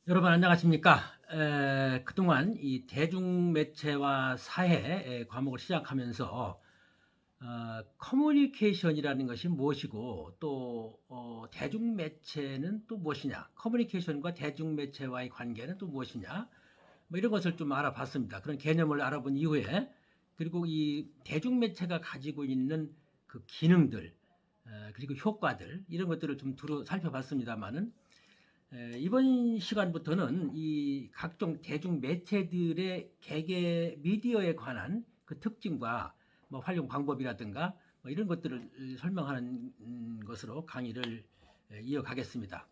여러분 안녕하십니까? 그동안 이 대중매체와 사회 과목을 시작하면서 커뮤니케이션이라는 것이 무엇이고 또 대중매체는 또 무엇이냐, 커뮤니케이션과 대중매체와의 관계는 또 무엇이냐, 뭐 이런 것을 좀 알아봤습니다. 그런 개념을 알아본 이후에 그리고 이 대중매체가 가지고 있는 그 기능들 그리고 효과들 이런 것들을 좀 두루 살펴봤습니다만은 이번 시간부터는 이 각종 대중 매체들의 개개 미디어에 관한 그 특징과 뭐 활용 방법이라든가 뭐 이런 것들을 설명하는 것으로 강의를 이어가겠습니다.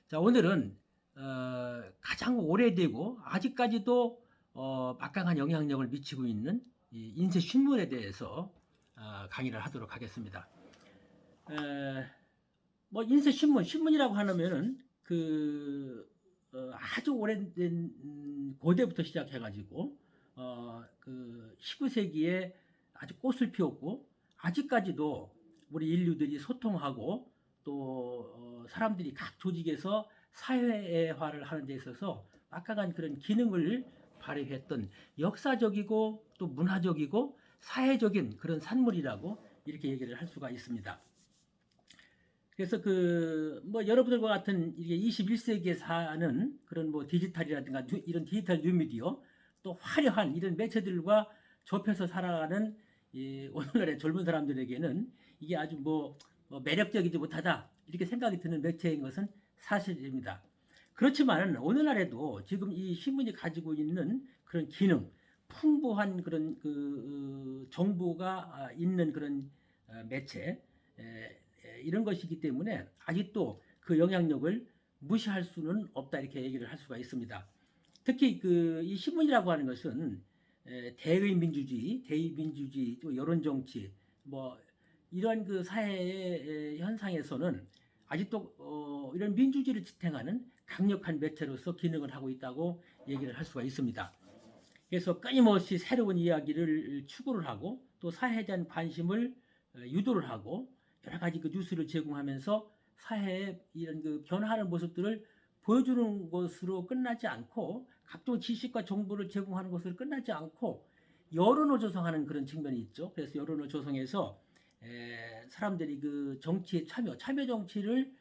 자, 오늘은 가장 오래되고 아직까지도 막강한 영향력을 미치고 있는 이 인쇄 신문에 대해서 강의를 하도록 하겠습니다. 뭐 인쇄 신문이라고 하면은 아주 오래된 고대부터 시작해가지고 그 19세기에 아주 꽃을 피웠고 아직까지도 우리 인류들이 소통하고 또 사람들이 각 조직에서 사회화를 하는 데 있어서 막강한 그런 기능을 발휘했던 역사적이고 또 문화적이고 사회적인 그런 산물이라고 이렇게 얘기를 할 수가 있습니다. 그래서 뭐 여러분들과 같은 이게 21세기에 사는 그런 뭐 디지털이라든가 이런 디지털 뉴미디어 또 화려한 이런 매체들과 접해서 살아가는 이 오늘날의 젊은 사람들에게는 이게 아주 뭐 매력적이지 못하다 이렇게 생각이 드는 매체인 것은 사실입니다. 그렇지만 오늘날에도 지금 이 신문이 가지고 있는 그런 기능, 풍부한 그런 정보가 있는 그런 매체, 이런 것이기 때문에 아직도 그 영향력을 무시할 수는 없다 이렇게 얘기를 할 수가 있습니다. 특히 이 신문이라고 하는 것은 대의민주주의, 또 여론정치, 뭐 이러한 그 사회의 현상에서는 아직도 이런 민주주의를 지탱하는 강력한 매체로서 기능을 하고 있다고 얘기를 할 수가 있습니다. 그래서 끊임없이 새로운 이야기를 추구를 하고 또 사회에 대한 관심을 유도를 하고 여러 가지 그 뉴스를 제공하면서 사회에 이런 그 변화하는 모습들을 보여주는 것으로 끝나지 않고 각종 지식과 정보를 제공하는 것으로 끝나지 않고 여론을 조성하는 그런 측면이 있죠. 그래서 여론을 조성해서 사람들이 그 정치에 참여 정치를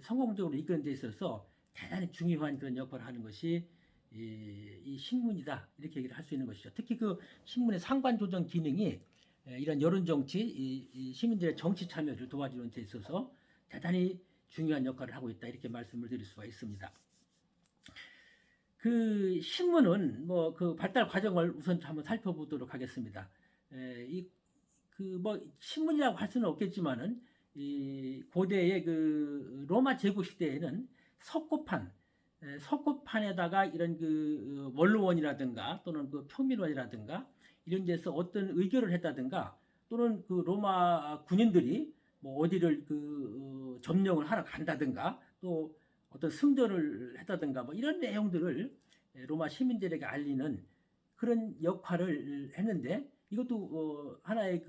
성공적으로 이끄는 데 있어서 대단히 중요한 그런 역할을 하는 것이 이 신문이다 이렇게 얘기를 할 수 있는 것이죠. 특히 그 신문의 상관 조정 기능이 이런 여론 정치, 이 시민들의 정치 참여를 도와주는 데 있어서 대단히 중요한 역할을 하고 있다 이렇게 말씀을 드릴 수가 있습니다. 그 신문은 뭐 그 발달 과정을 우선 한번 살펴보도록 하겠습니다. 뭐 신문이라고 할 수는 없겠지만은 이 고대의 그 로마 제국 시대에는 석고판에다가 이런 그 원로원이라든가 또는 그 평민원이라든가 이런 데서 어떤 의결을 했다든가 또는 그 로마 군인들이 뭐 어디를 점령을 하러 간다든가 또 어떤 승전을 했다든가 뭐 이런 내용들을 로마 시민들에게 알리는 그런 역할을 했는데 이것도 하나의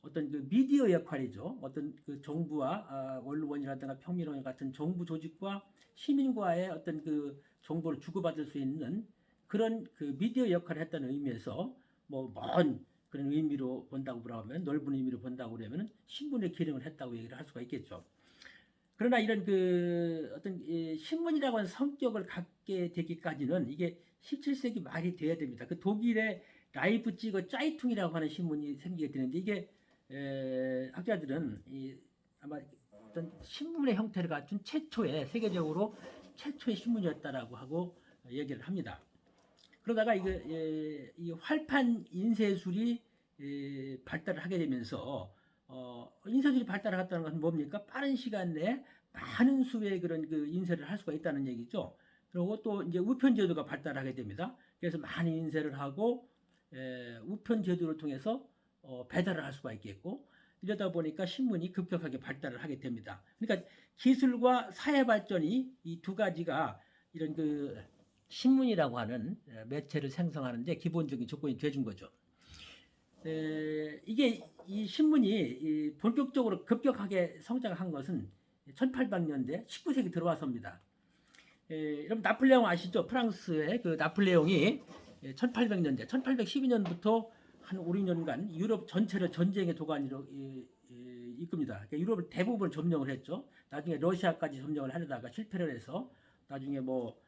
어떤 그 미디어 역할이죠. 어떤 그 정부와 원로원이라든가 평민원 같은 정부 조직과 시민과의 어떤 그 정보를 주고받을 수 있는 그런 그 미디어 역할을 했다는 의미에서 뭐 먼 그런 의미로 본다고 그러면 넓은 의미로 본다고 그러면 신문의 기능을 했다고 얘기를 할 수가 있겠죠. 그러나 이런 어떤 신문이라고 하는 성격을 갖게 되기까지는 이게 17세기 말이 돼야 됩니다. 그 독일의 라이프치거 짜이퉁이라고 하는 신문이 생기게 되는데 이게 학자들은 아마 어떤 신문의 형태를 갖춘 세계적으로 최초의 신문이었다라고 하고 얘기를 합니다. 그러다가 이 활판 인쇄술이 발달을 하게 되면서 인쇄술이 발달했다는 것은 뭡니까? 빠른 시간 내에 많은 수의 그런 그 인쇄를 할 수가 있다는 얘기죠. 그리고 또 이제 우편 제도가 발달하게 됩니다. 그래서 많이 인쇄를 하고 우편 제도를 통해서 배달을 할 수가 있겠고 이러다 보니까 신문이 급격하게 발달을 하게 됩니다. 그러니까 기술과 사회 발전이 이 두 가지가 이런 신문이라고 하는 매체를 생성하는데 기본적인 조건이 돼준 거죠. 이게 이 신문이 본격적으로 급격하게 성장한 것은 1800년대 19세기 들어와서입니다. 여러분 나폴레옹 아시죠? 프랑스의 그 나폴레옹이 1800년대, 1812년부터 한 5, 6년간 유럽 전체를 전쟁의 도가니로 이끕니다. 그러니까 유럽을 대부분 점령을 했죠. 나중에 러시아까지 점령을 하려다가 실패를 해서 나중에 뭐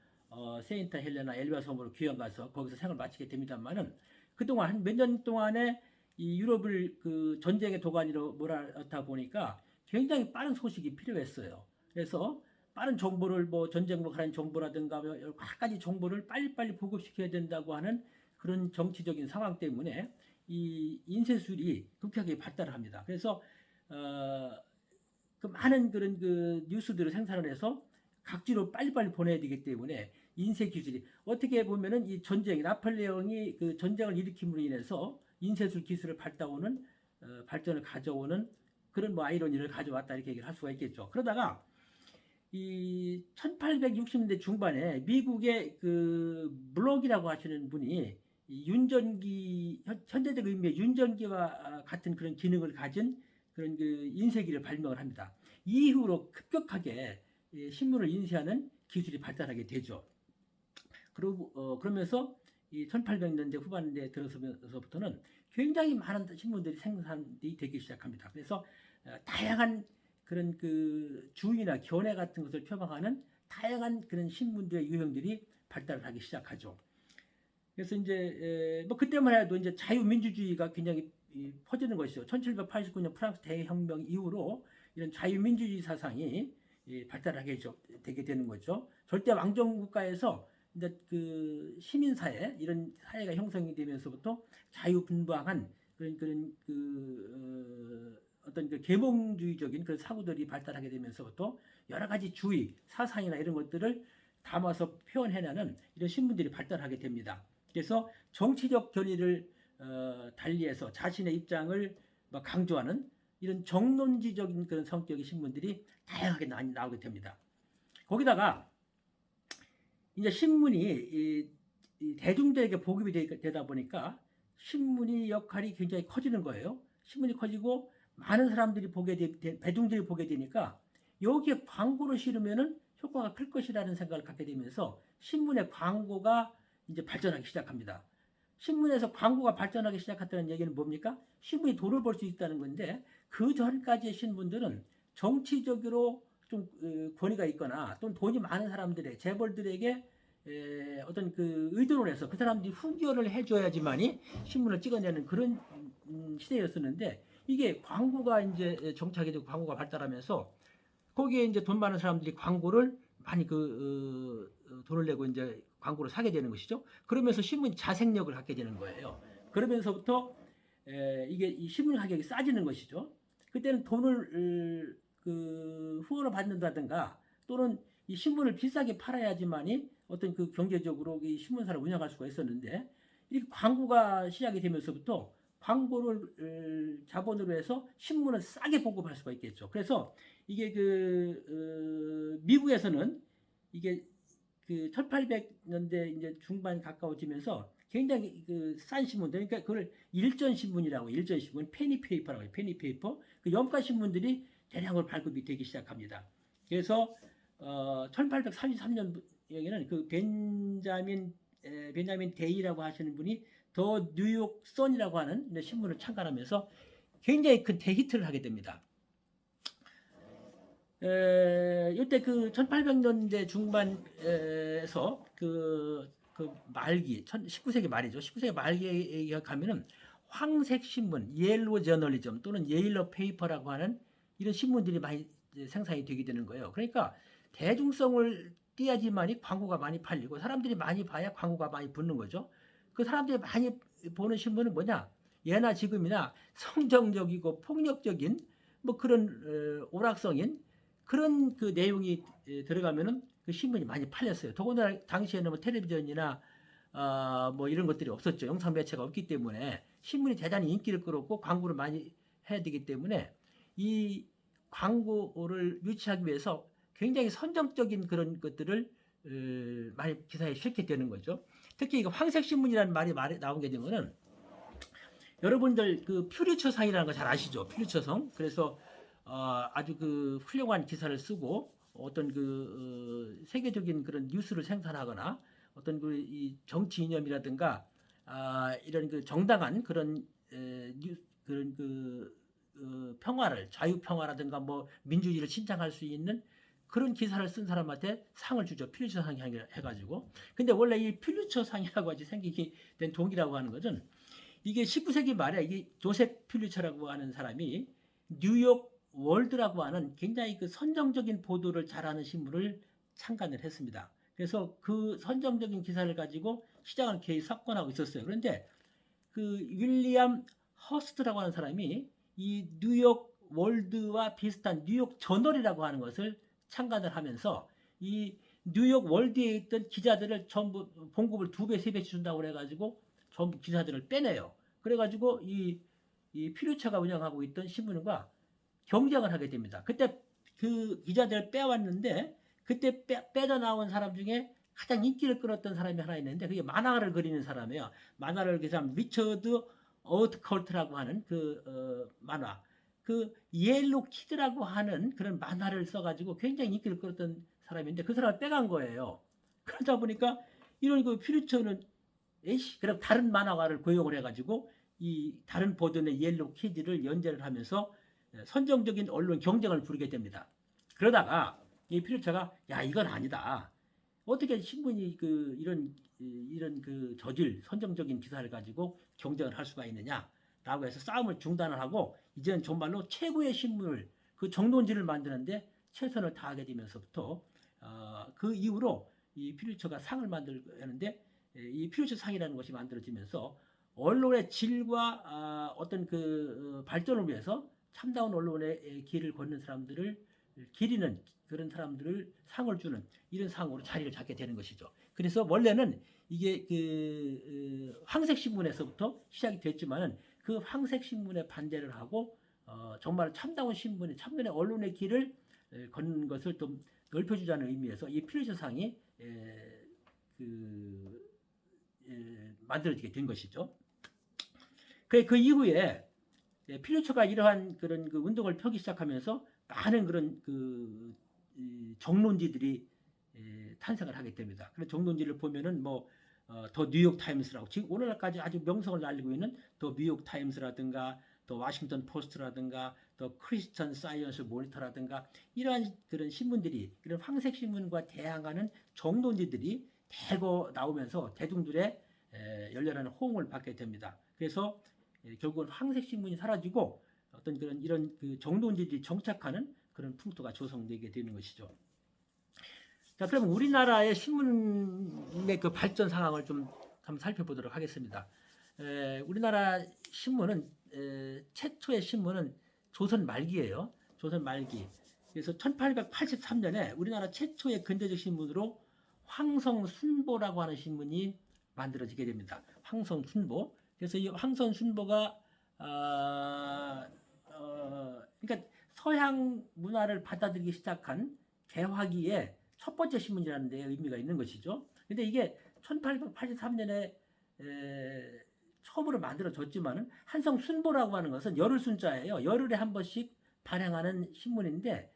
세인트 헬레나 엘바 섬으로 귀환 가서 거기서 생을 마치게 됩니다만은 그동안 한 몇 년 동안에 이 유럽을 그 전쟁의 도가니로 몰아넣다 보니까 굉장히 빠른 소식이 필요했어요. 그래서 빠른 정보를 뭐 전쟁으로 가는 정보라든가 여러 가지 정보를 빨리빨리 보급시켜야 된다고 하는 그런 정치적인 상황 때문에 이 인쇄술이 급격하게 발달을 합니다. 그래서 그 많은 그런 그 뉴스들을 생산을 해서 각지로 빨리빨리 보내야 되기 때문에 인쇄 기술이 어떻게 보면은 이 전쟁 나폴레옹이 그 전쟁을 일으킴으로 인해서 인쇄술 기술을 발전을 가져오는 그런 뭐 아이러니를 가져왔다 이렇게 얘기를 할 수가 있겠죠. 그러다가 이 1860년대 중반에 미국의 그 블록이라고 하시는 분이 윤전기 현대적 의미의 윤전기와 같은 그런 기능을 가진 그런 그 인쇄기를 발명을 합니다. 이후로 급격하게 신문을 인쇄하는 기술이 발달하게 되죠. 그러면서 이 1800년대 후반대에 들어서부터는 굉장히 많은 신문들이 생산이 되기 시작합니다. 그래서 다양한 그런 그 주의나 견해 같은 것을 표방하는 다양한 그런 신문들의 유형들이 발달을 하기 시작하죠. 그래서 이제 뭐 그때만 해도 이제 자유민주주의가 굉장히 퍼지는 것이죠. 1789년 프랑스 대혁명 이후로 이런 자유민주주의 사상이 발달하게 되게 되는 거죠. 절대 왕정 국가에서 이제 그 시민사회 이런 사회가 형성이 되면서부터 자유분방한 그런 어떤 그 계몽주의적인 그런 사고들이 발달하게 되면서부터 여러 가지 주의, 사상이나 이런 것들을 담아서 표현해내는 이런 신문들이 발달하게 됩니다. 그래서 정치적 견해를 달리해서 자신의 입장을 강조하는 이런 정론지적인 그런 성격의 신문들이 다양하게 나오게 됩니다. 거기다가 이제 신문이 대중들에게 보급이 되다 보니까 신문의 역할이 굉장히 커지는 거예요. 신문이 커지고 많은 사람들이 대중들이 보게 되니까 여기에 광고를 실으면은 효과가 클 것이라는 생각을 갖게 되면서 신문의 광고가 이제 발전하기 시작합니다. 신문에서 광고가 발전하기 시작했다는 얘기는 뭡니까? 신문이 돈을 벌 수 있다는 건데 그 전까지의 신문들은 정치적으로 좀 권위가 있거나 또는 돈이 많은 사람들의 재벌들에게 어떤 그 의도를 해서 그 사람들이 후결을 해줘야지만이 신문을 찍어내는 그런 시대였었는데 이게 광고가 이제 정착이 되고 광고가 발달하면서 거기에 이제 돈 많은 사람들이 광고를 많이 돈을 내고 이제 광고를 사게 되는 것이죠. 그러면서 신문이 자생력을 갖게 되는 거예요. 그러면서부터 이게 이 신문 가격이 싸지는 것이죠. 그때는 돈을 후원을 받는다든가 또는 이 신문을 비싸게 팔아야지만이 어떤 그 경제적으로 이 신문사를 운영할 수가 있었는데 이렇게 광고가 시작이 되면서부터 광고를 자본으로 해서 신문을 싸게 보급할 수가 있겠죠. 그래서 이게 미국에서는 이게 그 1800년대 이제 중반 가까워지면서 굉장히 싼 신문들, 그러니까 그걸 일전신문이라고, 일전신문, 페니페이퍼라고 해요. 페니페이퍼. 그 염가 신문들이 대량으로 발급이 되기 시작합니다. 그래서 1833년에는 그 벤자민 데이라고 하시는 분이 더 뉴욕 선이라고 하는 신문을 창간하면서 굉장히 큰 대히트를 하게 됩니다. 이때 그 1800년대 중반에서 그 말기 19세기 말이죠. 19세기 말기에 가면은 황색 신문, 옐로 저널리즘 또는 예일러 페이퍼라고 하는 이런 신문들이 많이 생산이 되게 되는 거예요. 그러니까 대중성을 띄야지만이 광고가 많이 팔리고 사람들이 많이 봐야 광고가 많이 붙는 거죠. 그 사람들이 많이 보는 신문은 뭐냐? 예나 지금이나 성정적이고 폭력적인 뭐 그런 오락성인 그런 그 내용이 들어가면은 그 신문이 많이 팔렸어요. 더군다나 당시에는 뭐 텔레비전이나 뭐 이런 것들이 없었죠. 영상 매체가 없기 때문에 신문이 대단히 인기를 끌었고 광고를 많이 해야 되기 때문에 이 광고를 유치하기 위해서 굉장히 선정적인 그런 것들을 많이 기사에 실게 되는 거죠. 특히 이거 황색 신문이라는 말이 나온 게 되면은 여러분들 그 퓰리처상이라는 거 잘 아시죠? 퓰리처상. 그래서 아주 그 훌륭한 기사를 쓰고 어떤 세계적인 그런 뉴스를 생산하거나 어떤 이 정치 이념이라든가 이런 정당한 그런 그런 평화를 자유 평화라든가 뭐 민주주의를 신장할 수 있는 그런 기사를 쓴 사람한테 상을 주죠. 퓰리처 상이 해가지고. 근데 원래 이 퓰리처 상이라고 하지 생기게 된 동기라고 하는 것은 이게 19세기 말에 이 조셉 퓰리처라고 하는 사람이 뉴욕 월드라고 하는 굉장히 선정적인 보도를 잘하는 신문을 창간을 했습니다. 그래서 그 선정적인 기사를 가지고 시장을 거의 석권하고 있었어요. 그런데 윌리엄 허스트라고 하는 사람이 이 뉴욕 월드와 비슷한 뉴욕 저널이라고 하는 것을 창간을 하면서 이 뉴욕 월드에 있던 기자들을 전부 봉급을 2배, 3배씩 준다고 그래가지고 전부 기사들을 빼내요. 그래가지고 이 퓰리처가 운영하고 있던 신문과 경쟁을 하게 됩니다. 그때 그 기자들을 빼왔는데 그때 빼져 나온 사람 중에 가장 인기를 끌었던 사람이 하나 있는데 그게 만화를 그리는 사람이에요. 만화를 그린 사람 리처드 어트컬트라고 하는 만화. 옐로 키드라고 하는 그런 만화를 써가지고 굉장히 인기를 끌었던 사람인데 그 사람을 빼간 거예요. 그러다 보니까 이런 퓰리처는 에이씨, 그럼 다른 만화가를 고용을 해가지고 이 다른 버전의 옐로 키드를 연재를 하면서 선정적인 언론 경쟁을 부르게 됩니다. 그러다가 이 퓰리처가 야 이건 아니다. 어떻게 신문이 이런 저질 선정적인 기사를 가지고 경쟁을 할 수가 있느냐라고 해서 싸움을 중단을 하고 이제는 정말로 최고의 신문을 정론지를 만드는데 최선을 다하게 되면서부터 그 이후로 이 퓰리처가 상을 만들는데 이 퓰리처 상이라는 것이 만들어지면서 언론의 질과 어떤 발전을 위해서 참다운 언론의 길을 걷는 사람들을 기리는 그런 사람들을 상을 주는 이런 상으로 자리를 잡게 되는 것이죠. 그래서 원래는 이게 황색 신문에서부터 시작이 됐지만은 그 황색 신문에 반대를 하고 정말 참다운 신문의 참변의 언론의 길을 걷는 것을 좀 넓혀주자는 의미에서 이 퓰리처 상이 만들어지게 된 것이죠. 그 이후에 퓰리처가 이러한 그런 운동을 펴기 시작하면서 많은 그런 정론지들이 탄생을 하게 됩니다. 그런 정론지를 보면은 더 뉴욕 타임스라고 지금 오늘날까지 아주 명성을 날리고 있는 더 뉴욕 타임스라든가 더 워싱턴 포스트라든가 더 크리스천 사이언스 모니터라든가 이러한 그런 신문들이 그런 황색 신문과 대항하는 정론지들이 대거 나오면서 대중들의 열렬한 호응을 받게 됩니다. 그래서 결국은 황색 신문이 사라지고 어떤 이런 정론지들이 정착하는 그런 풍토가 조성되게 되는 것이죠. 자, 그럼 우리나라의 신문의 발전 상황을 좀 한번 살펴보도록 하겠습니다. 우리나라 신문은 최초의 신문은 조선 말기예요. 조선 말기. 그래서 1883년에 우리나라 최초의 근대적 신문으로 황성순보라고 하는 신문이 만들어지게 됩니다. 황성순보. 그래서 이 황성순보가 그러니까 서양 문화를 받아들이기 시작한 개화기의 첫 번째 신문이라는 데 의미가 있는 것이죠. 근데 이게 1883년에 처음으로 만들어졌지만은 한성순보라고 하는 것은 열흘 순자예요. 열흘에 한 번씩 발행하는 신문인데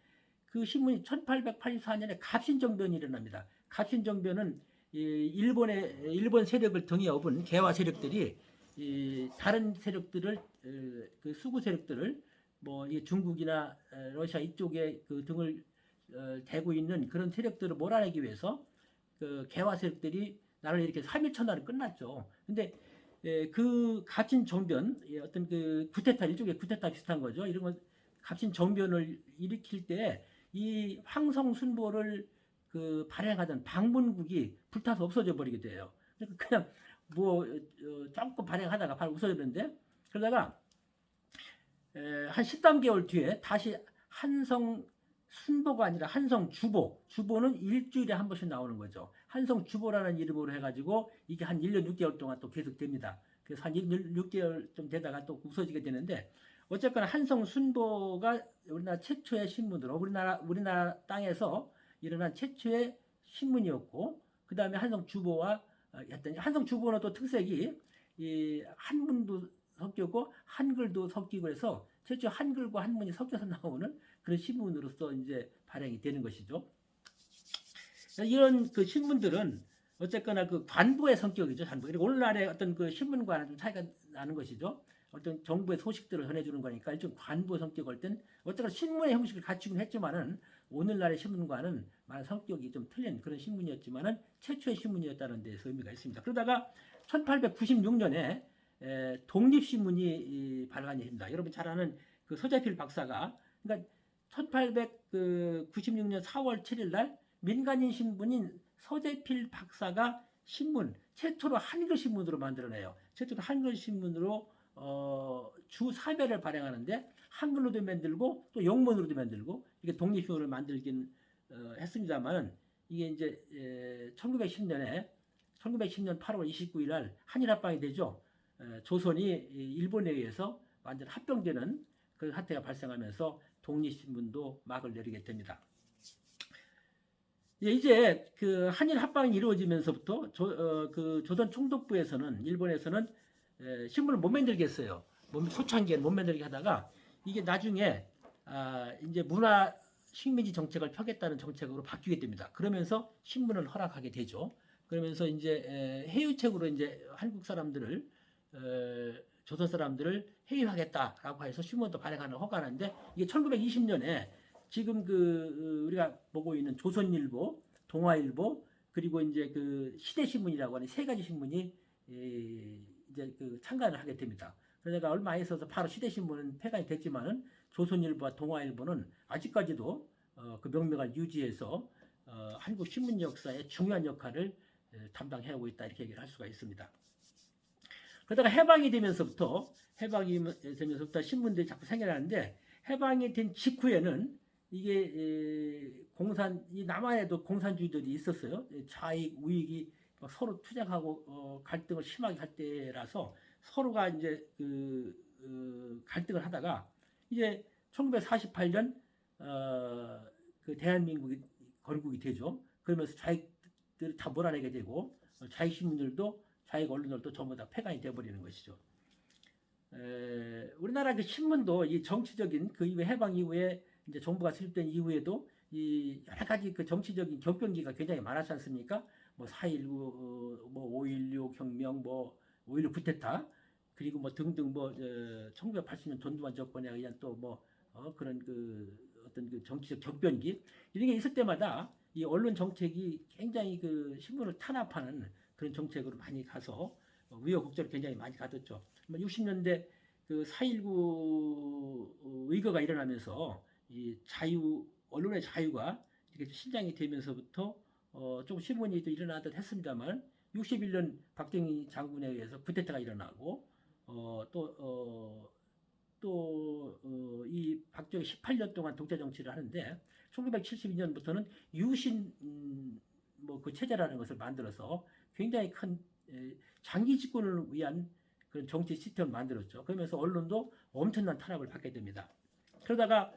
그 신문이 1884년에 갑신정변이 일어납니다. 갑신정변은 일본 세력을 등에 업은 개화 세력들이 다른 세력들을 수구 세력들을 중국이나 러시아 이쪽에 등을 대고 있는 그런 세력들을 몰아내기 위해서 개화 세력들이 나를 이렇게 3일 천하를 끝났죠. 근데 그 갑신 정변 어떤 쿠데타 일종의 쿠데타 비슷한 거죠. 이런 건 갑신 정변을 일으킬 때 이 황성순보를 발행하던 방문국이 불타서 없어져 버리게 돼요. 그냥 조금 발행하다가 바로 없어졌는데 그러다가 한 13개월 뒤에 다시 한성순보가 아니라 한성주보. 주보는 일주일에 한 번씩 나오는 거죠. 한성주보라는 이름으로 해가지고 이게 한 1년 6개월 동안 또 계속됩니다. 그래서 한 1년 6개월 좀 되다가 또 없어지게 되는데 어쨌거나 한성순보가 우리나라 최초의 신문으로 우리나라 땅에서 일어난 최초의 신문이었고 그 다음에 한성주보와 했더니 한성주보는 또 특색이 이 한문도 섞이고 한글도 섞이고 해서 최초 한글과 한문이 섞여서 나오는 그런 신문으로서 이제 발행이 되는 것이죠. 이런 그 신문들은 어쨌거나 그 관보의 성격이죠, 관보. 그리고 오늘날의 어떤 그 신문과는 좀 차이가 나는 것이죠. 어떤 정부의 소식들을 전해주는 거니까 일종 관보 성격일 땐 어쨌거나 신문의 형식을 갖추긴 했지만은 오늘날의 신문과는 많은 성격이 좀 틀린 그런 신문이었지만은 최초의 신문이었다는 데서 의미가 있습니다. 그러다가 1896년에 독립신문이 발간이 됩니다. 여러분 잘 아는 그 서재필 박사가 그러니까 1896년 4월 7일 날 민간인 신문인 서재필 박사가 신문 최초로 한글 신문으로 만들어내요. 최초로 한글 신문으로 주 3회를 발행하는데 한글로도 만들고 또 영문으로도 만들고 이게 독립신문을 만들긴 했습니다만 이게 이제 1910년 8월 29일 날 한일합방이 되죠. 조선이 일본에 의해서 완전 합병되는 그 사태가 발생하면서 독립신문도 막을 내리게 됩니다. 이제 그 한일 합방이 이루어지면서부터 그 조선 총독부에서는 일본에서는 신문을 못 만들겠어요. 소창기에는 못 만들게 하다가 이게 나중에 이제 문화 식민지 정책을 펴겠다는 정책으로 바뀌게 됩니다. 그러면서 신문을 허락하게 되죠. 그러면서 이제 해유책으로 이제 한국 사람들을 조선 사람들을 해유하겠다라고 해서 신문도 발행하는 허가하는데 이게 1920년에 지금 그 우리가 보고 있는 조선일보, 동아일보 그리고 이제 그 시대신문이라고 하는 세 가지 신문이 이제 그 창간을 하게 됩니다. 그러니까 얼마 안 있어서 바로 시대신문은 폐간이 됐지만은 조선일보와 동아일보는 아직까지도 그 명맥을 유지해서 한국 신문 역사의 중요한 역할을 담당해오고 있다 이렇게 얘기를 할 수가 있습니다. 그러다가 해방이 되면서부터 신문들이 자꾸 생겨나는데 해방이 된 직후에는 이게 이 남한에도 공산주의들이 있었어요. 좌익, 우익이 서로 투쟁하고 갈등을 심하게 할 때라서 서로가 이제 갈등을 하다가 이제 1948년 그 대한민국이 건국이 되죠. 그러면서 좌익들이 다 몰아내게 되고 좌익 신문들도 좌익 언론들도 전부 다 폐간이 되어버리는 것이죠. 우리나라 그 신문도 이 정치적인 그 이후에 해방 이후에 이제 정부가 수립된 이후에도 이 여러 가지 그 정치적인 격변기가 굉장히 많았지 않습니까? 뭐 4.19, 뭐 5.16 혁명, 뭐 5.16 쿠데타 그리고 뭐 등등 뭐 1980년 전두환 정권에 의한 또 뭐 그런 그 어떤 그 정치적 격변기 이런 게 있을 때마다 이 언론 정책이 굉장히 그 신문을 탄압하는 그런 정책으로 많이 가서 우여곡절을 굉장히 많이 가졌죠. 60년대 그 4.19 의거가 일어나면서 이 언론의 자유가 이렇게 신장이 되면서부터 좀 신문이 또 일어나듯 했습니다만 61년 박정희 장군에 의해서 쿠데타가 일어나고 이 박정희 18년 동안 독재 정치를 하는데 1972년부터는 유신 뭐 그 체제라는 것을 만들어서 굉장히 큰 장기 집권을 위한 그런 정치 시스템을 만들었죠. 그러면서 언론도 엄청난 탄압을 받게 됩니다. 그러다가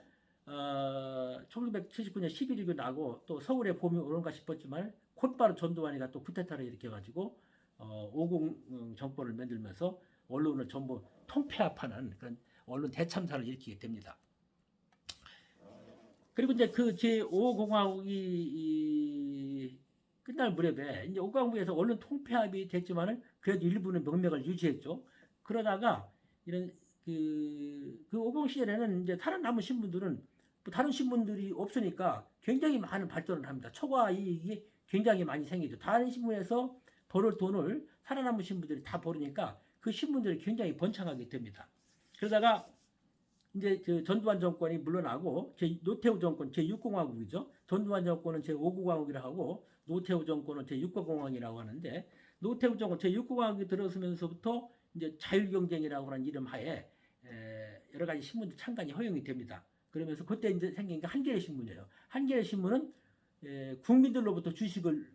1979년 11.19 나고 또 서울에 봄이 오는가 싶었지만 곧바로 전두환이가 또 쿠데타를 일으켜가지고 50 정권을 만들면서 언론을 전부 통폐합하는 그런 언론 대참사를 일으키게 됩니다. 그리고 이제 그 제5공화국이 끝날 무렵에 이제 5강국에서 언론 통폐합이 됐지만은 그래도 일부는 명맥을 유지했죠. 그러다가 이런 그 50 시절에는 이제 살아남은 신문들은 뭐 다른 신문들이 없으니까 굉장히 많은 발전을 합니다. 초과 이익이 굉장히 많이 생기죠. 다른 신문에서 벌을 돈을 살아남은 신문들이 다 벌으니까 그 신문들이 굉장히 번창하게 됩니다. 그러다가 이제 전두환 정권이 물러나고 노태우 정권 제6공화국이죠. 전두환 정권은 제5공화국이라고 하고 노태우 정권은 제6공화국이라고 하는데 노태우 정권 제6공화국이 들어서면서부터 이제 자율경쟁이라고 하는 이름 하에 여러 가지 신문들 창간이 허용이 됩니다. 그러면서 그때 이제 생긴 게 한겨레 신문이에요. 한겨레 신문은 국민들로부터 주식을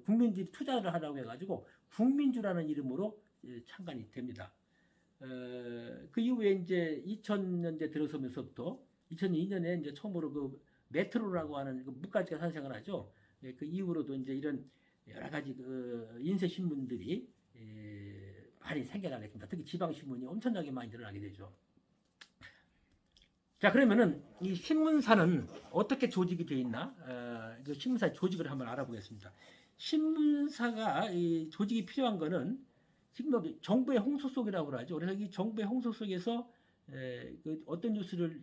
국민들이 투자를 하라고 해가지고 국민주라는 이름으로 창간이 됩니다. 그 이후에 이제 2000년대 들어서면서부터 2002년에 이제 처음으로 그 메트로라고 하는 그 무가지가 탄생을 하죠. 그 이후로도 이제 이런 여러 가지 그 인쇄 신문들이 많이 생겨나게 됩니다. 특히 지방 신문이 엄청나게 많이 늘어나게 되죠. 자, 그러면은 이 신문사는 어떻게 조직이 되어 있나? 그 신문사의 조직을 한번 알아보겠습니다. 신문사가 이 조직이 필요한 거는 지금 뭐 정부의 홍수 속이라고 그러죠. 그래서 이 정부의 홍수 속에서 그 어떤 뉴스를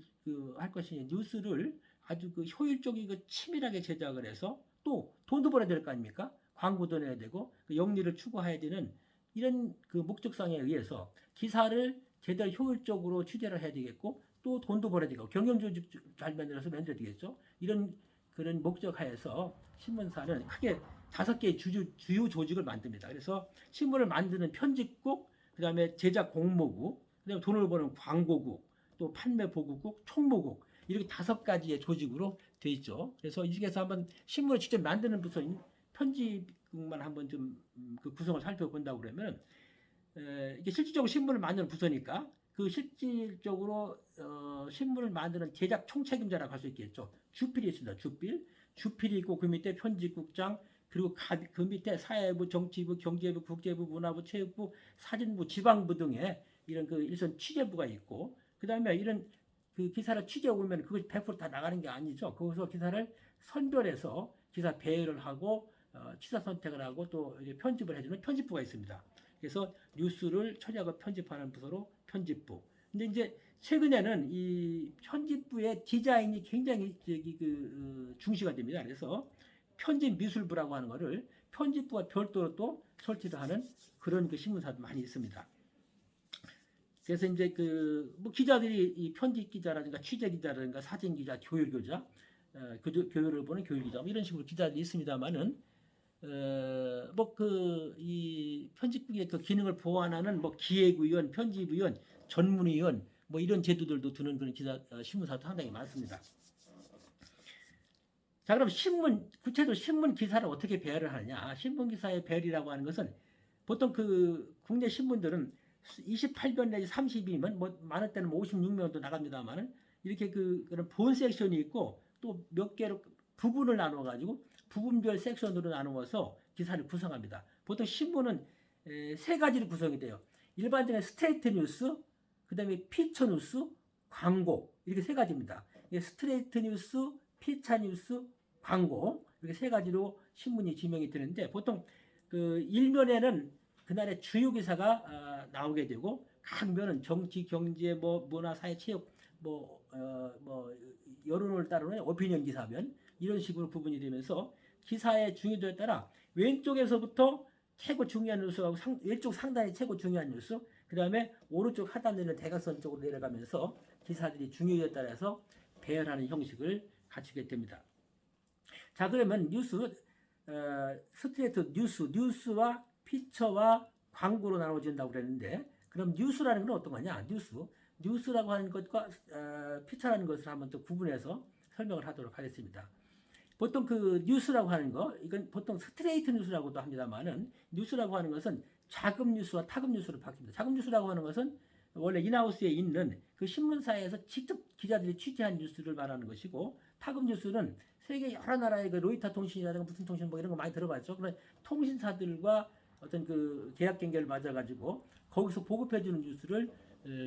할 것이냐, 뉴스를 아주 그 효율적이고 치밀하게 제작을 해서 또 돈도 벌어야 될 거 아닙니까? 광고도 내야 되고 그 영리를 추구해야 되는 이런 그 목적상에 의해서 기사를 제대로 효율적으로 취재를 해야 되겠고 또 돈도 벌어야 되고 경영조직 잘 만들어서 만들어야 되겠죠. 이런 그런 목적하에서 신문사는 크게 5개의 주요 조직을 만듭니다. 그래서 신문을 만드는 편집국, 그다음에 제작 공모국, 그다음에 돈을 버는 광고국, 또 판매 보고국, 총무국 이렇게 5가지의 조직으로 돼 있죠. 그래서 이 중에서 한번 신문을 직접 만드는 부서인 편집국만 한번 좀 그 구성을 살펴본다고 그러면 이게 실질적으로 신문을 만드는 부서니까 그 실질적으로 신문을 만드는 제작 총책임자라고 할 수 있겠죠. 주필이 있습니다. 주필이 있고 그 밑에 편집국장 그리고 그 밑에 사회부, 정치부, 경제부, 국제부, 문화부, 체육부, 사진부, 지방부 등의 이런 그 일선 취재부가 있고 그 다음에 이런 그 기사를 취재 오면 그것이 100%다 나가는 게 아니죠. 거기서 기사를 선별해서 기사 배열을 하고 취사 선택을 하고 또 편집을 해주는 편집부가 있습니다. 그래서 뉴스를 처리하고 편집하는 부서로 편집부. 근데 이제 최근에는 이 편집부의 디자인이 굉장히 중시가 됩니다. 그래서 편집 미술부라고 하는 거를 편집부가 별도로 또 설치를 하는 그런 그 신문사도 많이 있습니다. 그래서 이제 뭐 기자들이 이 편집 기자라든가 취재 기자라든가 사진 기자, 교육 기자, 교육을 보는 교육 기자 이런 식으로 기자들이 있습니다만은 이 편집국의 그 기능을 보완하는 뭐 기획위원, 편집위원, 전문위원 뭐 이런 제도들도 두는 그런 신문사도 상당히 많습니다. 자, 그럼 구체적으로 신문 기사를 어떻게 배열을 하느냐? 신문 기사의 배열이라고 하는 것은 보통 그 국내 신문들은 28면 내지 30이면 뭐 많을 때는 56면도 나갑니다만은 이렇게 그런 본 섹션이 있고 또 몇 개로 부분을 나눠 가지고 부분별 섹션으로 나누어서 기사를 구성합니다. 보통 신문은 3가지로 구성이 돼요. 일반적인 스트레이트 뉴스, 그다음에 피처 뉴스, 광고 이렇게 3가지입니다. 스트레이트 뉴스, 피처 뉴스, 광고 이렇게 3가지로 신문이 지명이 되는데 보통 그 일면에는 그날의 주요 기사가 나오게 되고 각 면은 정치, 경제, 뭐 문화, 사회, 체육, 뭐 여론을 따르는 오피니언 기사면 이런 식으로 구분이 되면서 기사의 중요도에 따라 왼쪽에서부터 최고 중요한 뉴스하고 왼쪽 상단이 최고 중요한 뉴스, 그 다음에 오른쪽 하단에는 대각선 쪽으로 내려가면서 기사들이 중요도에 따라서 배열하는 형식을 갖추게 됩니다. 자, 그러면 스트레이트 뉴스와 피처와 광고로 나눠진다고 그랬는데 그럼 뉴스라는 건 어떤 거냐? 뉴스라고 하는 것과 피처라는 것을 한번 또 구분해서 설명을 하도록 하겠습니다. 보통 그 뉴스라고 하는 거 이건 보통 스트레이트 뉴스라고도 합니다만은 뉴스라고 하는 것은 자금 뉴스와 타금 뉴스로 바뀝니다. 자금 뉴스라고 하는 것은 원래 인하우스에 있는 그 신문사에서 직접 기자들이 취재한 뉴스를 말하는 것이고 타금 뉴스는 세계 여러 나라의 그 로이터 통신이라든가 무슨 통신 뭐 이런 거 많이 들어봤죠. 그런 통신사들과 어떤 그 계약 관계를 맞아가지고 거기서 보급해주는 뉴스를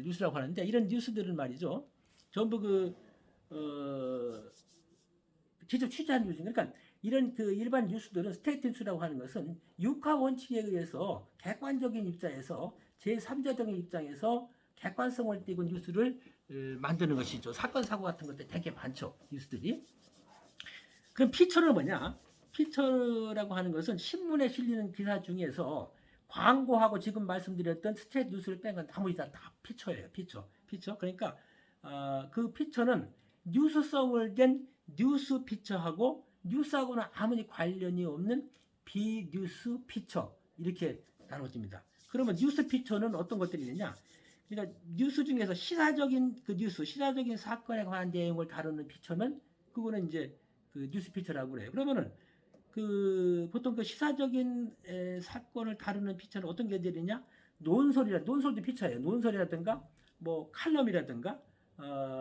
뉴스라고 하는데 이런 뉴스들은 말이죠. 전부 직접 취재한 뉴스. 그러니까 이런 그 일반 뉴스들은 스테이트 뉴스라고 하는 것은 육하 원칙에 의해서 객관적인 입장에서 제3자적인 입장에서 객관성을 띠고 뉴스를 만드는 것이죠. 사건 사고 같은 것들 되게 많죠. 뉴스들이. 그럼 피처는 뭐냐? 피처라고 하는 것은 신문에 실리는 기사 중에서 광고하고 지금 말씀드렸던 스트레이트 뉴스를 뺀 건 나머지 다 피처예요. 피처. 그러니까 그 피처는 뉴스성을 댄 뉴스 피처하고 뉴스하고는 아무리 관련이 없는 비뉴스 피처 이렇게 나눠집니다. 그러면 뉴스 피처는 어떤 것들이 있느냐? 그러니까 뉴스 중에서 시사적인 그 뉴스, 시사적인 사건에 관한 내용을 다루는 피처면 그거는 이제 그 뉴스 피처라고 그래요. 그러면은 보통 그 시사적인 사건을 다루는 피처는 어떤 게들이냐? 논설도 피처예요. 논설이라든가 뭐 칼럼이라든가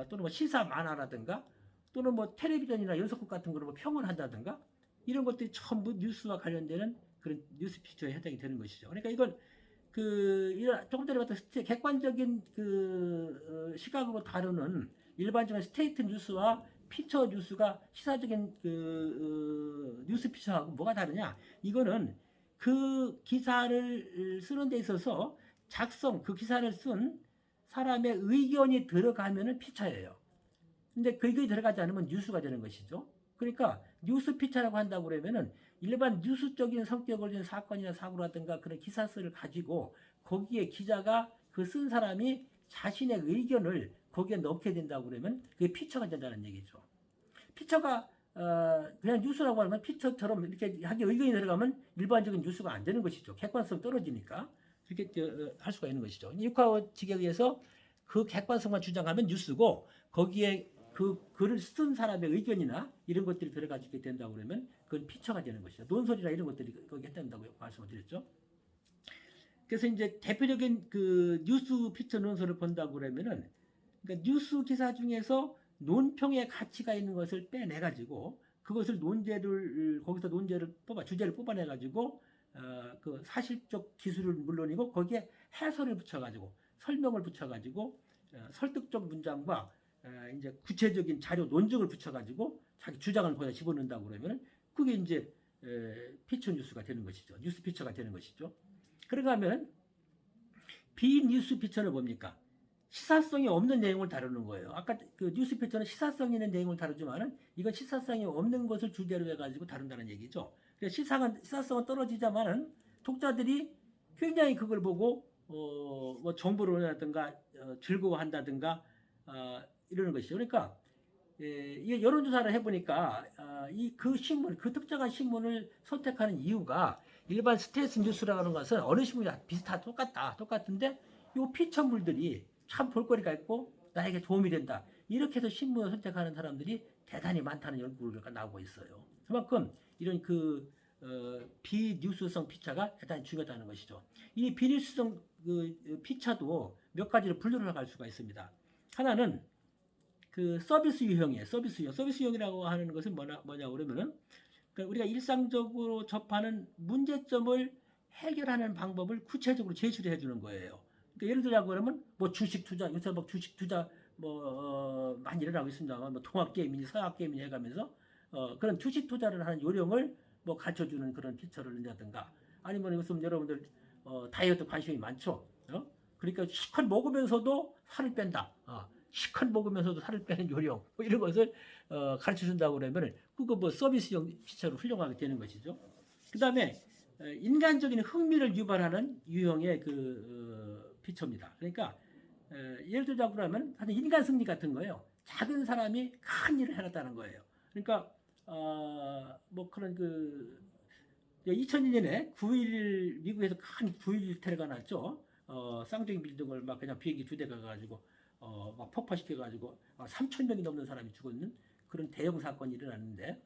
또는 뭐 시사 만화라든가 또는 뭐 텔레비전이나 연속극 같은 거로 뭐 평을 한다든가 이런 것들이 전부 뉴스와 관련되는 그런 뉴스 피처에 해당이 되는 것이죠. 그러니까 이건 조금 전에 봤던 객관적인 시각으로 다루는 일반적인 스테이트 뉴스와 피처 뉴스가 시사적인 뉴스 피처하고 뭐가 다르냐? 이거는 그 기사를 쓰는 데 있어서 그 기사를 쓴 사람의 의견이 들어가면은 피처예요. 근데 그 의견이 들어가지 않으면 뉴스가 되는 것이죠. 그러니까 뉴스 피처라고 한다고 그러면은 일반 뉴스적인 성격을 진 사건이나 사고라든가 그런 기사서를 가지고 거기에 기자가 그 쓴 사람이 자신의 의견을 거기에 넣게 된다고 그러면 그게 피처가 된다는 얘기죠. 피처가 그냥 뉴스라고 하는 건 피처처럼 이렇게 하기 의견이 들어가면 일반적인 뉴스가 안 되는 것이죠. 객관성 떨어지니까 그렇게 할 수가 있는 것이죠. 육하원칙에 의해서 그 객관성만 주장하면 뉴스고 거기에 그 글을 쓴 사람의 의견이나 이런 것들이 들어가게 된다고 그러면 그건 피처가 되는 것이죠. 논설이나 이런 것들이 거기에 해당된다고 말씀을 드렸죠. 그래서 이제 대표적인 그 뉴스 피처 논설을 본다고 그러면은 그러니까 뉴스 기사 중에서 논평의 가치가 있는 것을 빼내 가지고 그것을 거기서 주제를 뽑아내 가지고 그 사실적 기술은 물론이고 거기에 해설을 붙여 가지고 설명을 붙여 가지고 설득적 문장과 이제 구체적인 자료 논증을 붙여 가지고 자기 주장을 거기다 집어넣는다고 그러면은 그게 이제 피처 뉴스가 되는 것이죠. 뉴스 피처가 되는 것이죠. 그런가 하면 비뉴스 피처는 뭡니까? 시사성이 없는 내용을 다루는 거예요. 아까 그 뉴스 피처는 시사성 있는 내용을 다루지만은 이건 시사성이 없는 것을 주제로 해가지고 다룬다는 얘기죠. 그래서 시사성은 떨어지자마는 독자들이 굉장히 그걸 보고 뭐 정보를 얻는다든가 즐거워한다든가 이러는 것이죠. 그러니까 이게 여론조사를 해보니까 그 특정한 신문을 선택하는 이유가 일반 스테이트 뉴스라는 것은 어느 신문이 똑같은데 이 피처물들이 참 볼거리가 있고 나에게 도움이 된다. 이렇게 해서 신문을 선택하는 사람들이 대단히 많다는 연구가 나오고 있어요. 그만큼 이런 비뉴스성 피처가 대단히 중요하다는 것이죠. 이 비뉴스성 피처도 몇 가지로 분류를 할 수가 있습니다. 하나는 그 서비스 유형이에요. 서비스 유형이라고 하는 것은 뭐냐 그러면은 그러니까 우리가 일상적으로 접하는 문제점을 해결하는 방법을 구체적으로 제시를 해주는 거예요. 그러니까 예를 들자고 그러면 뭐 주식 투자 요새 뭐 주식 투자 많이 일어나고 있습니다만 뭐 통합 게임이니 서학 게임이니 해가면서 그런 주식 투자를 하는 요령을 뭐 가르쳐주는 그런 피처를 한다든가 아니면 이것은 여러분들 다이어트 관심이 많죠. 그러니까 실컷 먹으면서도 살을 뺀다. 실컷 먹으면서도 살을 빼는 요령 뭐 이런 것을 가르쳐 준다고 그러면 그거 뭐 서비스형 피처로 훌륭하게 되는 것이죠. 그 다음에 인간적인 흥미를 유발하는 유형의 피처입니다. 그러니까 예를 들자고 그러면 하여튼 인간 승리 같은 거예요. 작은 사람이 큰 일을 해놨다는 거예요. 그러니까 뭐 그런 2002년에 9.11 미국에서 큰 9.11 테러가 났죠. 쌍둥이 빌딩을 막 그냥 비행기 2대가 가가지고 막 폭파시켜가지고 3,000명이 넘는 사람이 죽었는 그런 대형 사건이 일어났는데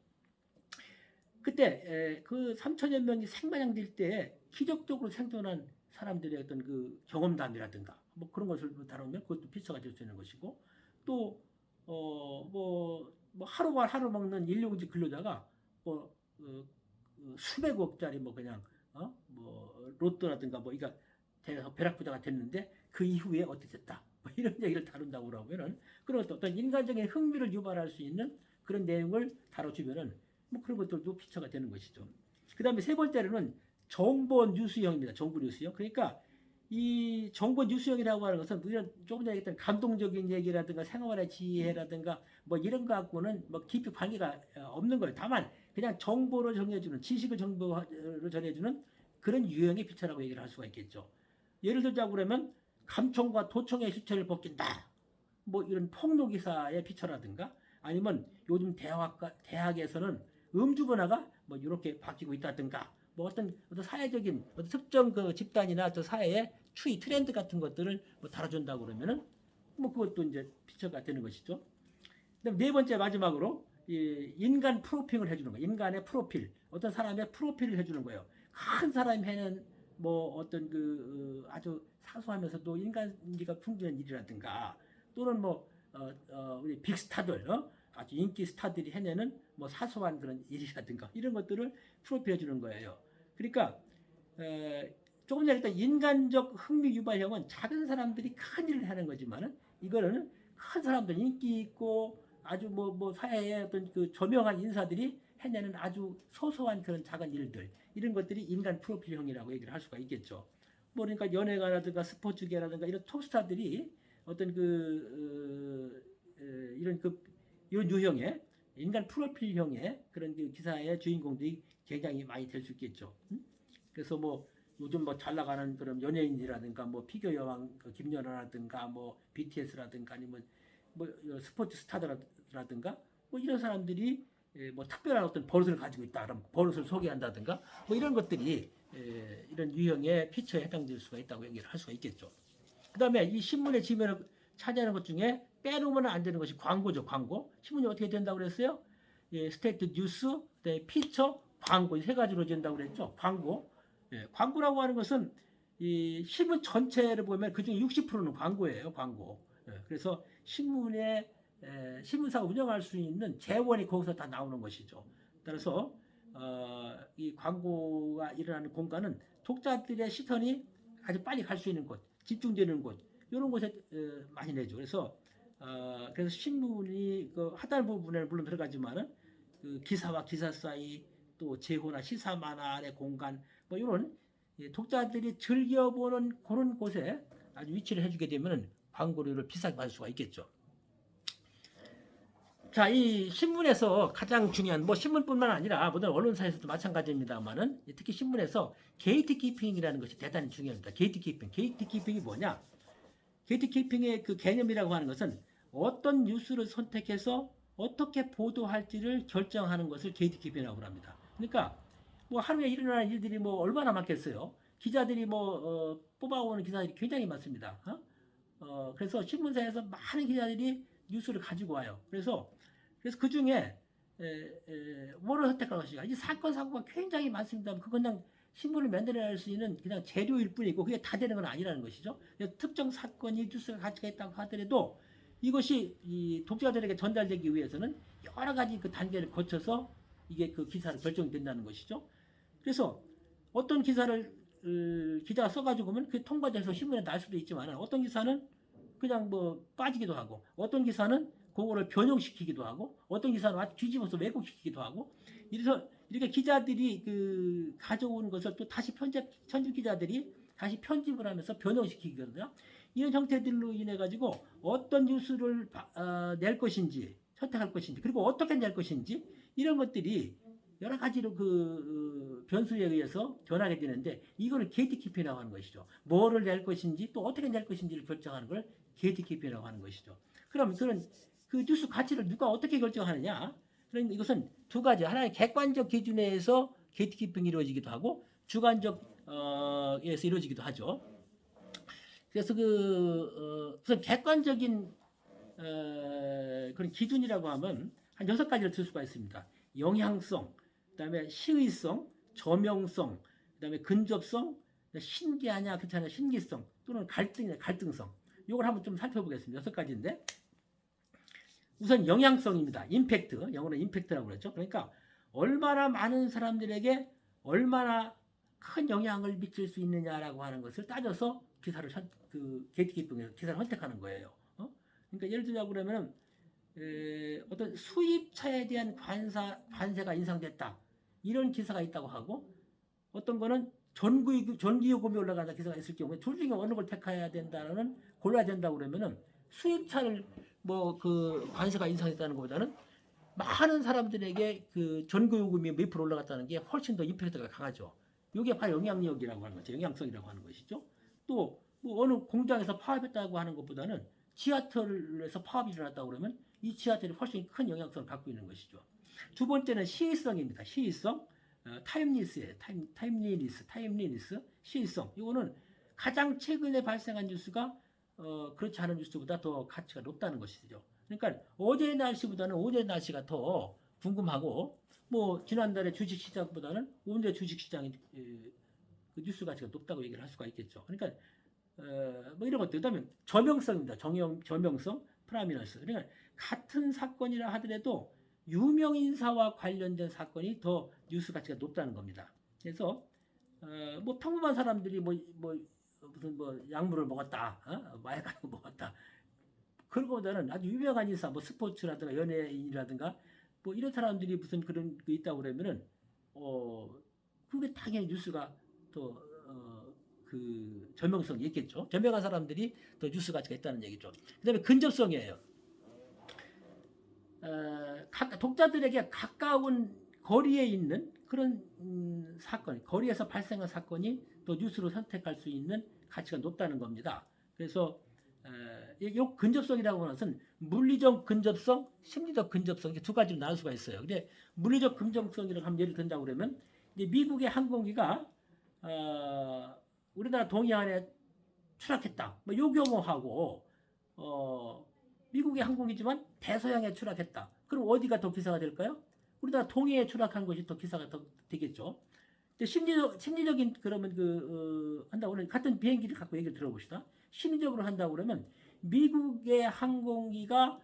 그때 그 3천여 명이 생마장될 때 기적적으로 생존한 사람들의 어떤 그 경험담이라든가 뭐 그런 것을 다루면 그것도 피처가 될 수 있는 것이고 또 뭐 하루 먹는 일용직 근로자가 수백억짜리 뭐 그냥 뭐 로또라든가 뭐 이거 벼락부자가 됐는데 그 이후에 어떻게 됐다 뭐 이런 얘기를 다룬다고 그러면은 그런 어떤 인간적인 흥미를 유발할 수 있는 그런 내용을 다뤄주면은 뭐 그런 것들도 피처가 되는 것이죠. 그 다음에 세 번째로는 정보 뉴스형입니다. 정보 뉴스형. 그러니까 이 정보 뉴스형이라고 하는 것은 우리가 조금 전에 얘기했던 감동적인 얘기라든가 생활의 지혜라든가 뭐 이런 거 갖고는 뭐 깊이 관계가 없는 거예요. 다만 그냥 정보를 정해주는 정보를 전해주는 그런 유형의 피처라고 얘기를 할 수가 있겠죠. 예를 들자고 그러면 감청과 도청의 실체를 벗긴다. 뭐 이런 폭로 기사의 피처라든가 아니면 요즘 대학에서는 음주 문화가 뭐 이렇게 바뀌고 있다든가 뭐 어떤 사회적인 어떤 특정 그 집단이나 저 사회의 추이 트렌드 같은 것들을 뭐 다뤄준다고 그러면은 뭐 그것도 이제 피처가 되는 것이죠. 그다음 네 번째 마지막으로 이 인간 프로필을 해주는 거예요. 인간의 프로필, 어떤 사람의 프로필을 해주는 거예요. 한 사람이 해는 뭐 어떤 아주 사소하면서도 인간미가 풍부한 일이라든가 또는 뭐 우리 빅스타들 아주 인기 스타들이 해내는 뭐 사소한 그런 일이라든가 이런 것들을 프로필해 주는 거예요. 그러니까 조금 전에 했던 인간적 흥미 유발형은 작은 사람들이 큰 일을 하는 거지만은 이거는 큰 사람들 인기 있고 아주 뭐 사회의 어떤 그 저명한 인사들이 해내는 아주 소소한 그런 작은 일들 이런 것들이 인간 프로필형이라고 얘기를 할 수가 있겠죠. 뭐 그러니까 연예가라든가 스포츠계라든가 이런 톱스타들이 어떤 이런 유형의 인간 프로필형의 그런 그 기사의 주인공들이 굉장히 많이 될 수 있겠죠. 그래서 뭐 요즘 뭐 잘 나가는 그런 연예인이라든가 뭐 피겨 여왕 김연아라든가 뭐 BTS라든가 아니면 뭐 스포츠 스타들라든가 뭐 이런 사람들이 뭐 특별한 어떤 버릇을 가지고 있다. 그럼 버릇을 소개한다든가 뭐 이런 것들이 이런 유형의 피처에 해당될 수가 있다고 얘기를 할 수가 있겠죠. 그다음에 이 신문의 지면을 차지하는 것 중에 빼놓으면 안 되는 것이 광고죠. 광고. 신문이 어떻게 된다고 그랬어요? 스테이트 뉴스, 그다음에 피처, 광고 이 세 가지로 된다고 그랬죠. 광고. 광고라고 하는 것은 이 신문 전체를 보면 그중에 60%는 광고예요. 광고. 그래서 신문사가 운영할 수 있는 재원이 거기서 다 나오는 것이죠. 따라서 이 광고가 일어나는 공간은 독자들의 시선이 아주 빨리 갈 수 있는 곳, 집중되는 곳 이런 곳에 많이 내죠. 그래서 신문이 그 하단 부분에 물론 들어가지만은 그 기사와 기사 사이 또 제호나 시사 만화의 공간 뭐 이런 독자들이 즐겨보는 그런 곳에 아주 위치를 해주게 되면 광고료를 비싸게 받을 수가 있겠죠. 자, 이 신문에서 가장 중요한 뭐 신문뿐만 아니라 모든 언론사에서도 마찬가지입니다만은 특히 신문에서 게이트키핑이라는 것이 대단히 중요합니다. 게이트키핑이 뭐냐? 게이트키핑의 그 개념이라고 하는 것은 어떤 뉴스를 선택해서 어떻게 보도할지를 결정하는 것을 게이트키핑이라고 합니다. 그러니까 뭐 하루에 일어나는 일들이 뭐 얼마나 많겠어요. 기자들이 뽑아오는 기사들이 굉장히 많습니다. 그래서 신문사에서 많은 기자들이 뉴스를 가지고 와요. 그래서 그 중에 뭐를 선택할 것인가. 이 사건 사고가 굉장히 많습니다. 그건 그냥 신문을 만들어낼 수 있는 그냥 재료일 뿐이고 그게 다 되는 건 아니라는 것이죠. 특정 사건이 뉴스가 가치가 있다고 하더라도 이것이 이 독자들에게 전달되기 위해서는 여러 가지 그 단계를 거쳐서 이게 그 기사로 결정된다는 것이죠. 그래서 어떤 기사를 기자가 써가지고 오면 그 통과돼서 신문에 날 수도 있지만 어떤 기사는 그냥 뭐 빠지기도 하고 어떤 기사는 그거를 변형시키기도 하고 어떤 기사는 아주 뒤집어서 왜곡시키기도 하고 이래서 이렇게 기자들이 그 가져온 것을 또 다시 편집 기자들이 다시 편집을 하면서 변형시키거든요. 이런 형태들로 인해 가지고 어떤 뉴스를 낼 것인지 선택할 것인지 그리고 어떻게 낼 것인지 이런 것들이 여러 가지로 그 변수에 의해서 변하게 되는데 이거를 게이트키핑이라고 하는 것이죠. 뭐를 낼 것인지 또 어떻게 낼 것인지를 결정하는 걸 게이트키핑이라고 하는 것이죠. 그럼 그런 그 뉴스 가치를 누가 어떻게 결정하느냐? 그러니까 이것은 두 가지. 하나의 객관적 기준에 의해서 게이트키핑이 이루어지기도 하고 주관적 에서 이루어지기도 하죠. 그래서 우선 객관적인 그런 기준이라고 하면 한 6가지를 들 수가 있습니다. 영향성, 그다음에 시의성, 저명성, 그다음에 근접성, 신기하냐 그렇지 않냐 신기성 또는 갈등성. 이걸 한번 좀 살펴보겠습니다. 6가지인데 우선 영향성입니다. 임팩트, 영어로 임팩트라고 그랬죠. 그러니까 얼마나 많은 사람들에게 얼마나 큰 영향을 미칠 수 있느냐라고 하는 것을 따져서 기사를 게이트키핑에서 기사를 선택하는 거예요. 그러니까 예를 들자고 그러면 어떤 수입차에 대한 관세가 인상됐다. 이런 기사가 있다고 하고 어떤 거는 전기요금이 올라간다 기사가 있을 경우에 둘 중에 어느 걸 택해야 된다는 골라야 된다고 그러면은 수입차를 뭐 그 관세가 인상됐다는 것보다는 많은 사람들에게 그 전기요금이 몇 프로 올라갔다는 게 훨씬 더 임팩트가 강하죠. 이게 바로 영향력이라고 하는 거죠. 영향성이라고 하는 것이죠. 또 뭐 어느 공장에서 파업했다고 하는 것보다는 지하철에서 파업이 일어났다고 그러면 이 지하철이 훨씬 큰 영향성을 갖고 있는 것이죠. 두 번째는 시의성입니다. 시의성, 타임리스예요. 타임리니스, 시의성. 이거는 가장 최근에 발생한 뉴스가 그렇지 않은 뉴스보다 더 가치가 높다는 것이죠. 그러니까 어제의 날씨보다는 오늘의 날씨가 더 궁금하고 뭐 지난달에 주식 시장보다는 오늘의 주식 시장이 그 뉴스 가치가 높다고 얘기를 할 수가 있겠죠. 그러니까 뭐 이런 것들. 그다음에 저명성입니다. 저명성, 프라미넌스. 그러니까 같은 사건이라 하더라도 유명 인사와 관련된 사건이 더 뉴스 가치가 높다는 겁니다. 그래서 뭐 평범한 사람들이 무슨 뭐 약물을 먹었다, 마약을 먹었다. 그런 것보다는 아주 유명한 인사, 뭐 스포츠라든가 연예인이라든가 뭐 이런 사람들이 무슨 그런 게 있다고 그러면은 그게 당연히 뉴스가 더 그 저명성이 있겠죠. 저명한 사람들이 더 뉴스 가치가 있다는 얘기죠. 그다음에 근접성이에요. 독자들에게 가까운 거리에 있는 그런 사건, 거리에서 발생한 사건이 또 뉴스로 선택할 수 있는 가치가 높다는 겁니다. 그래서 이 근접성이라고 하는 것은 물리적 근접성, 심리적 근접성 이렇게 두 가지로 나눌 수가 있어요. 근데 물리적 근접성이라고 하면 예를 든다고 그러면 이제 미국의 항공기가 우리나라 동해안에 추락했다. 뭐 요 경우하고 미국의 항공기지만 대서양에 추락했다. 그럼 어디가 더 기사가 될까요? 우리나라 동해에 추락한 것이 더 기사가 더 되겠죠. 근데 심리적인 그러면 한다고 그러면 같은 비행기를 갖고 얘기를 들어봅시다. 심리적으로 한다고 그러면 미국의 항공기가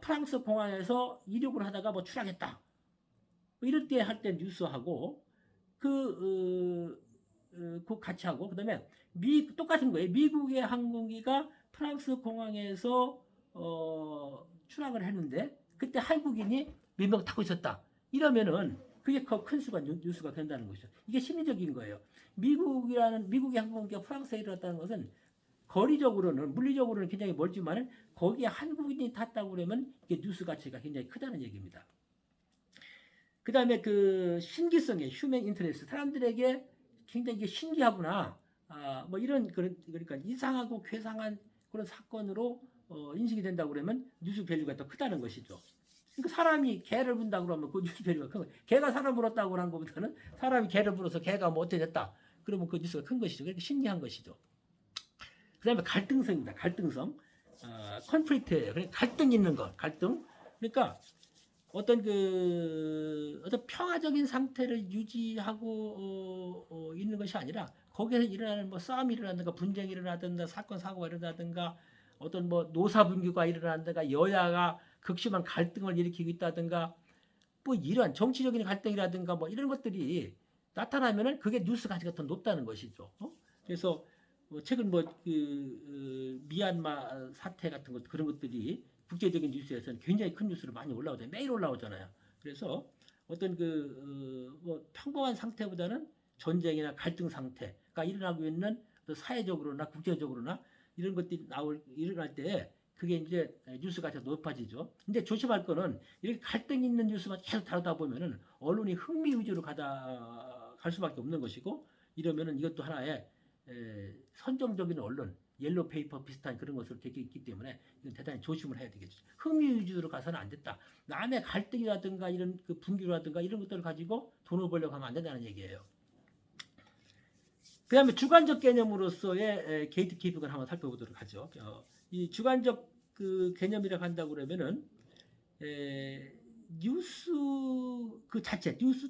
프랑스 공항에서 이륙을 하다가 뭐 추락했다. 뭐 이럴 때 할 때 뉴스하고 그 같이 하고 그다음에 똑같은 거예요. 미국의 항공기가 프랑스 공항에서 추락을 했는데 그때 한국인이 몇 명 타고 있었다. 이러면은 그게 큰 수가 뉴스가 된다는 것이죠. 이게 심리적인 거예요. 미국의 항공기가 프랑스에 일어났다는 것은 거리적으로는 물리적으로는 굉장히 멀지만 거기에 한국인이 탔다고 그러면 이게 뉴스 가치가 굉장히 크다는 얘기입니다. 그 다음에 그 신기성의 휴먼 인터레스트 사람들에게 굉장히 이게 신기하구나. 뭐 이런 그러니까 이상하고 괴상한 그런 사건으로 인식이 된다고 그러면 뉴스 밸류가 더 크다는 것이죠. 그러니까 사람이 개를 문다 그러면 그 뉴스 밸류가 큰 거예요. 개가 사람 물었다고 하는 것보다는 사람이 개를 물어서 개가 뭐 어떻게 됐다. 그러면 그 뉴스가 큰 것이죠. 그러니까 신기한 것이죠. 그 다음에 갈등성입니다. 갈등성. 컨플릭트예요. 그러니까 갈등 있는 것. 갈등. 그러니까 어떤 평화적인 상태를 유지하고 있는 것이 아니라 거기에서 일어나는 뭐 싸움이 일어나든가 분쟁이 일어나든가 사건 사고가 일어나든가 어떤 뭐 노사 분규가 일어나든가 여야가 극심한 갈등을 일으키고 있다든가 뭐 이러한 정치적인 갈등이라든가 뭐 이런 것들이 나타나면은 그게 뉴스 가치가 더 높다는 것이죠. 그래서 최근 미얀마 사태 같은 것 그런 것들이 국제적인 뉴스에서는 굉장히 큰 뉴스로 많이 올라오잖아요. 매일 올라오잖아요. 그래서 어떤 평범한 상태보다는 전쟁이나 갈등 상태가 일어나고 있는 사회적으로나 국제적으로나 이런 것들이 일어날 때 그게 이제 뉴스 가치가 높아지죠. 근데 조심할 거는 이렇게 갈등 있는 뉴스만 계속 다루다 보면은 언론이 흥미 위주로 갈 수밖에 없는 것이고 이러면은 이것도 하나의 선정적인 언론, 옐로우 페이퍼 비슷한 그런 것으로 되어 있기 때문에 이건 대단히 조심을 해야 되겠죠. 흥미 위주로 가서는 안 됐다. 남의 갈등이라든가 이런 분규라든가 이런 것들을 가지고 돈을 벌려고 하면 안 된다는 얘기예요. 그 다음에 주관적 개념으로서의 게이트키핑을 한번 살펴보도록 하죠. 이 주관적 개념이라고 한다고 그러면은 뉴스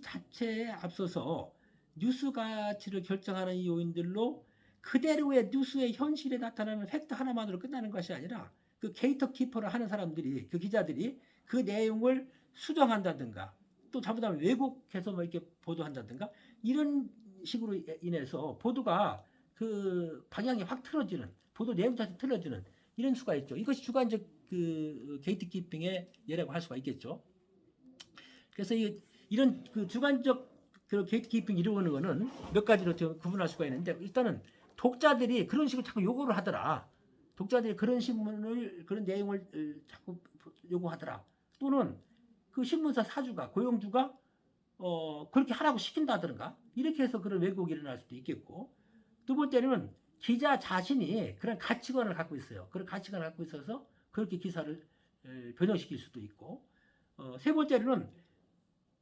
자체에 앞서서 뉴스 가치를 결정하는 이 요인들로 그대로의 뉴스의 현실에 나타나는 팩트 하나만으로 끝나는 것이 아니라 그 게이터 키퍼를 하는 사람들이 그 기자들이 그 내용을 수정한다든가 또 잘못하면 왜곡해서 뭐 이렇게 보도한다든가 이런 식으로 인해서 보도가 그 방향이 확 틀어지는 보도 내용 자체 틀어지는 이런 수가 있죠. 이것이 주관적 게이트 키핑의 예라고 할 수가 있겠죠. 그래서 이런 주관적 게이트 키핑 이루어오는 거는 몇 가지로 구분할 수가 있는데 일단은 독자들이 그런 식으로 자꾸 요구를 하더라. 독자들이 그런 신문을 그런 내용을 자꾸 요구하더라. 또는 그 신문사 사주가 고용주가 그렇게 하라고 시킨다든가 이렇게 해서 그런 왜곡이 일어날 수도 있겠고 두 번째는 기자 자신이 그런 가치관을 갖고 있어요. 그런 가치관을 갖고 있어서 그렇게 기사를 변형시킬 수도 있고 세 번째로는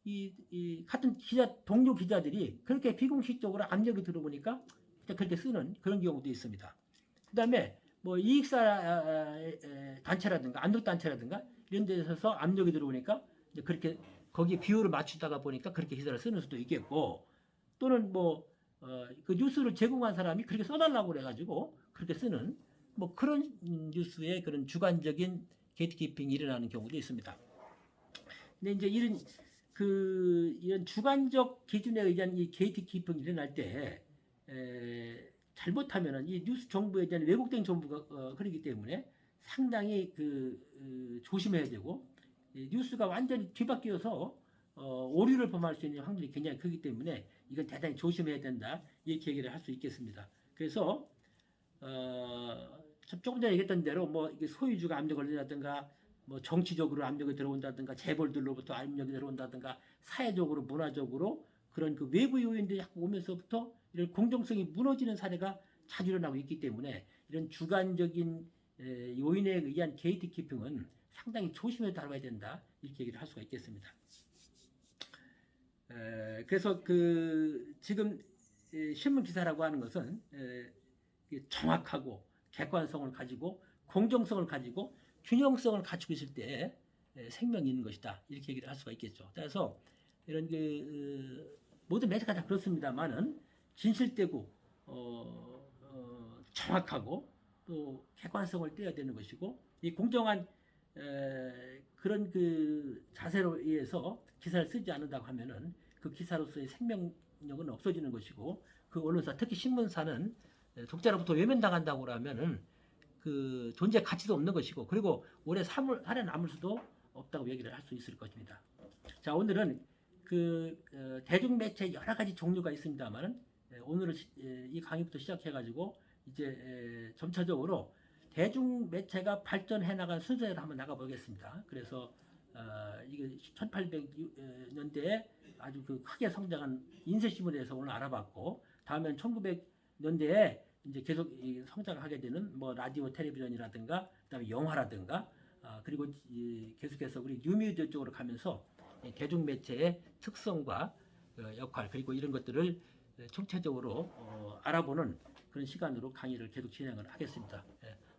이 같은 동료 기자들이 그렇게 비공식적으로 압력이 들어보니까 그렇게 쓰는 그런 경우도 있습니다. 그 다음에 뭐 이익사 단체라든가 암독단체라든가 이런 데서 압력이 들어오니까 이제 그렇게 거기에 비율을 맞추다가 보니까 그렇게 기사를 쓰는 수도 있겠고 또는 그 뉴스를 제공한 사람이 그렇게 써달라고 그래가지고 그렇게 쓰는 뭐 그런 뉴스의 그런 주관적인 게이트키핑이 일어나는 경우도 있습니다. 근데 이제 이런 주관적 기준에 의한 이 게이트키핑이 일어날 때 잘못하면은 이 뉴스 정보에 대한 왜곡된 정보가 흐르기 때문에 상당히 조심해야 되고 뉴스가 완전히 뒤바뀌어서 오류를 범할 수 있는 확률이 굉장히 크기 때문에 이건 대단히 조심해야 된다 이렇게 얘기를 할 수 있겠습니다. 그래서 조금 전에 얘기했던 대로 뭐 이게 소유주가 압력을 넣는다든가 뭐 정치적으로 압력이 들어온다든가 재벌들로부터 압력이 들어온다든가 사회적으로 문화적으로 그런 외부 요인들이 자꾸 오면서부터 이런 공정성이 무너지는 사례가 자주 일어나고 있기 때문에 이런 주관적인 요인에 의한 게이트키핑은 상당히 조심해서 다뤄야 된다 이렇게 얘기를 할 수가 있겠습니다. 그래서 지금 신문 기사라고 하는 것은 정확하고 객관성을 가지고 공정성을 가지고 균형성을 갖추고 있을 때 생명이 있는 것이다 이렇게 얘기를 할 수가 있겠죠. 그래서 이런 모든 매체가 다 그렇습니다만은 진실되고 정확하고 또 객관성을 떼야 되는 것이고 이 공정한 그런 자세로 의해서 기사를 쓰지 않는다고 하면은 그 기사로서의 생명력은 없어지는 것이고 그 언론사 특히 신문사는 독자로부터 외면당한다고 하면은 존재 가치도 없는 것이고 그리고 오래 살아남을 수도 없다고 얘기를 할 수 있을 것입니다. 자, 오늘은 대중매체 여러 가지 종류가 있습니다만은 오늘은 이 강의부터 시작해가지고 이제 점차적으로 대중매체가 발전해 나간 순서를 한번 나가보겠습니다. 그래서 이게 1800년대에 아주 크게 성장한 인쇄신문에 대해서 오늘 알아봤고 다음엔 1900년대에 이제 계속 성장하게 되는 뭐 라디오, 텔레비전이라든가 그다음에 영화라든가 그리고 계속해서 우리 뉴미디어 쪽으로 가면서 대중매체의 특성과 역할 그리고 이런 것들을 총체적으로 알아보는 그런 시간으로 강의를 계속 진행을 하겠습니다.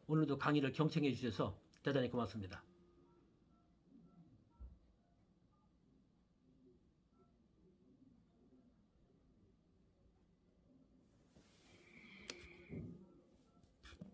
오늘도 강의를 경청해 주셔서 대단히 고맙습니다.